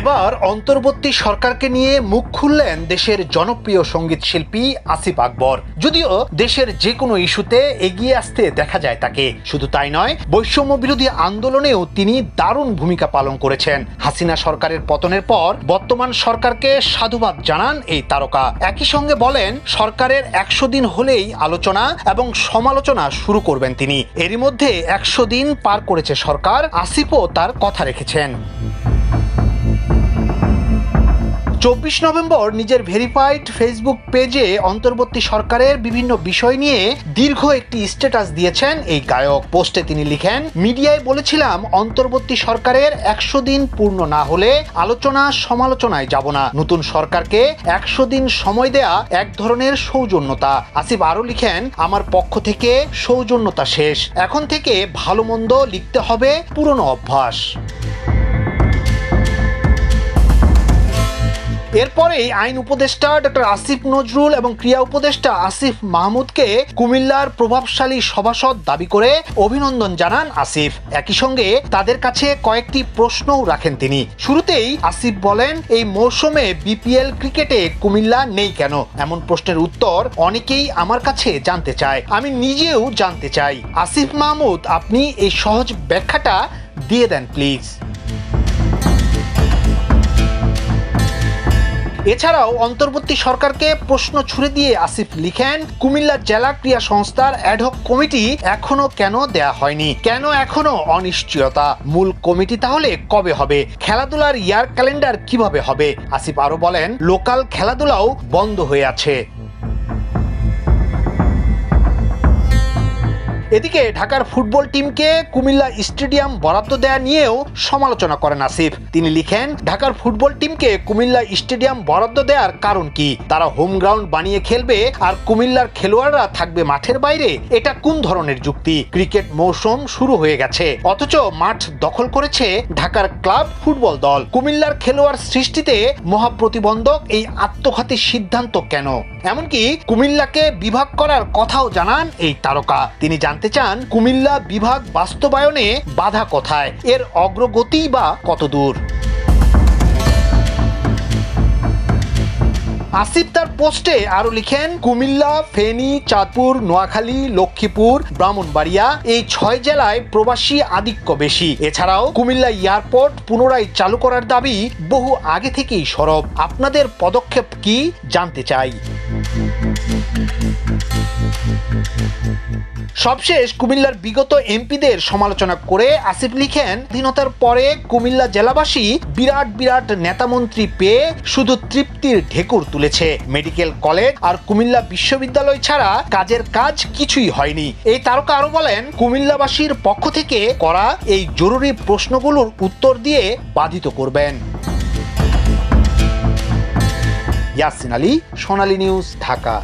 এবার অন্তর্বর্তী সরকারকে নিয়ে মুখ খুললেন দেশের জনপ্রিয় সঙ্গীত শিল্পী আসিফ আকবর। যদিও দেশের যে কোনো ইস্যুতে এগিয়ে আসতে দেখা যায় তাকে। শুধু তাই নয়, বৈষম্য বিরোধী আন্দোলনেও তিনি দারুণ ভূমিকা পালন করেছেন। হাসিনা সরকারের পতনের পর বর্তমান সরকারকে সাধুবাদ জানান এই তারকা। একই সঙ্গে বলেন সরকারের 100 দিন হলেই আলোচনা এবং সমালোচনা শুরু করবেন তিনি। এরই মধ্যে 100 দিন পার করেছে সরকার, আসিফও তার কথা রেখেছেন। 24 নভেম্বর নিজের ভেরিফাইড ফেসবুক পেজে অন্তর্বর্তী সরকারের বিভিন্ন বিষয় নিয়ে দীর্ঘ একটি স্ট্যাটাস দিয়েছেন এই গায়ক। পোস্টে তিনি লিখেন, মিডিয়ায় বলেছিলাম অন্তর্বর্তী সরকারের 100 দিন পূর্ণ না হলে আলোচনা সমালোচনায় যাব না। নতুন সরকারকে 100 দিন সময় দেয়া এক ধরনের সৌজন্যতা। আসিফ আরো লিখেন, আমার পক্ষ থেকে সৌজন্যতা শেষ, এখন থেকে ভালো মন্দ লিখতে হবে পুরনো অভ্যাস। এরপরেই আইন উপদেষ্টা ডক্টর আসিফ নজরুল এবং ক্রীড়া উপদেষ্টা আসিফ মাহমুদকে কুমিল্লার প্রভাবশালী সভাসদ দাবি করে অভিনন্দন জানান আসিফ। একই সঙ্গে তাদের কাছে কয়েকটি প্রশ্নও রাখেন তিনি। শুরুতেই আসিফ বলেন, এই মৌসুমে বিপিএল ক্রিকেটে কুমিল্লা নেই কেন? এমন প্রশ্নের উত্তর অনেকেই আমার কাছে জানতে চায়, আমি নিজেও জানতে চাই। আসিফ মাহমুদ, আপনি এই সহজ ব্যাখ্যাটা দিয়ে দেন প্লিজ। এছাড়াও অন্তর্বর্তী সরকারকে প্রশ্ন ছুড়ে দিয়ে আসিফ লিখেন, কুমিল্লা জেলা ক্রীড়া সংস্থার অ্যাডহক কমিটি এখনো কেন দেয়া হয়নি? কেন এখনো অনিশ্চয়তা? মূল কমিটি তাহলে কবে হবে? খেলাধুলার ইয়ার ক্যালেন্ডার কিভাবে হবে? আসিফ আরো বলেন, লোকাল খেলাধুলাও বন্ধ হয়ে আছে। এদিকে ঢাকার ফুটবল টিমকে কুমিল্লা স্টেডিয়াম বরাদ্দ দেয়া নিয়েও সমালোচনা করেন আসিফ। তিনি লিখেন, ঢাকার ফুটবল টিমকে কুমিল্লা স্টেডিয়াম বরাদ্দ দেওয়ার কারণ কি? তারা হোম গ্রাউন্ড বানিয়ে খেলবে আর কুমিল্লার খেলোয়াড়রা থাকবে মাঠের বাইরে? এটা কোন ধরনের যুক্তি? ক্রিকেট মৌসুম শুরু হয়ে গেছে, অথচ মাঠ দখল করেছে ঢাকার ক্লাব ফুটবল দল। কুমিল্লার খেলোয়াড় সৃষ্টিতে মহাপ্রতিবন্ধক এই আত্মঘাতী সিদ্ধান্ত কেন? এমনকি কুমিল্লাকে বিভাগ করার কথাও জানান এই তারকা। তিনি জানতে চান, কুমিল্লা বিভাগ বাস্তবায়নে বাধা কোথায়? এর অগ্রগতি বা কতদূর? আসিফ তার পোস্টে আরো লিখেন, কুমিল্লা, ফেনী, চাঁদপুর, নোয়াখালী, লক্ষ্মীপুর, ব্রাহ্মণবাড়িয়া এই 6 জেলায় প্রবাসী আধিক্য বেশি। এছাড়াও কুমিল্লা এয়ারপোর্ট পুনরায় চালু করার দাবি বহু আগে থেকেই সরব। আপনাদের পদক্ষেপ কি জানতে চাই। সবশেষ কুমিল্লার বিগত এমপিদের সমালোচনা করে আসিফ লিখেন, স্বাধীনতার পরে কুমিল্লা জেলাবাসী বিরাট বিরাট নেতামন্ত্রী পেয়ে শুধু তৃপ্তির ঢেকুর তুলেছে। মেডিকেল কলেজ আর কুমিল্লা বিশ্ববিদ্যালয় ছাড়া কাজের কাজ কিছুই হয়নি। এই তারকা আরো বলেন, কুমিল্লাবাসীর পক্ষ থেকে করা এই জরুরি প্রশ্নগুলোর উত্তর দিয়ে বাধিত করবেন। ইয়াসিন আলী, সোনালী নিউজ, ঢাকা।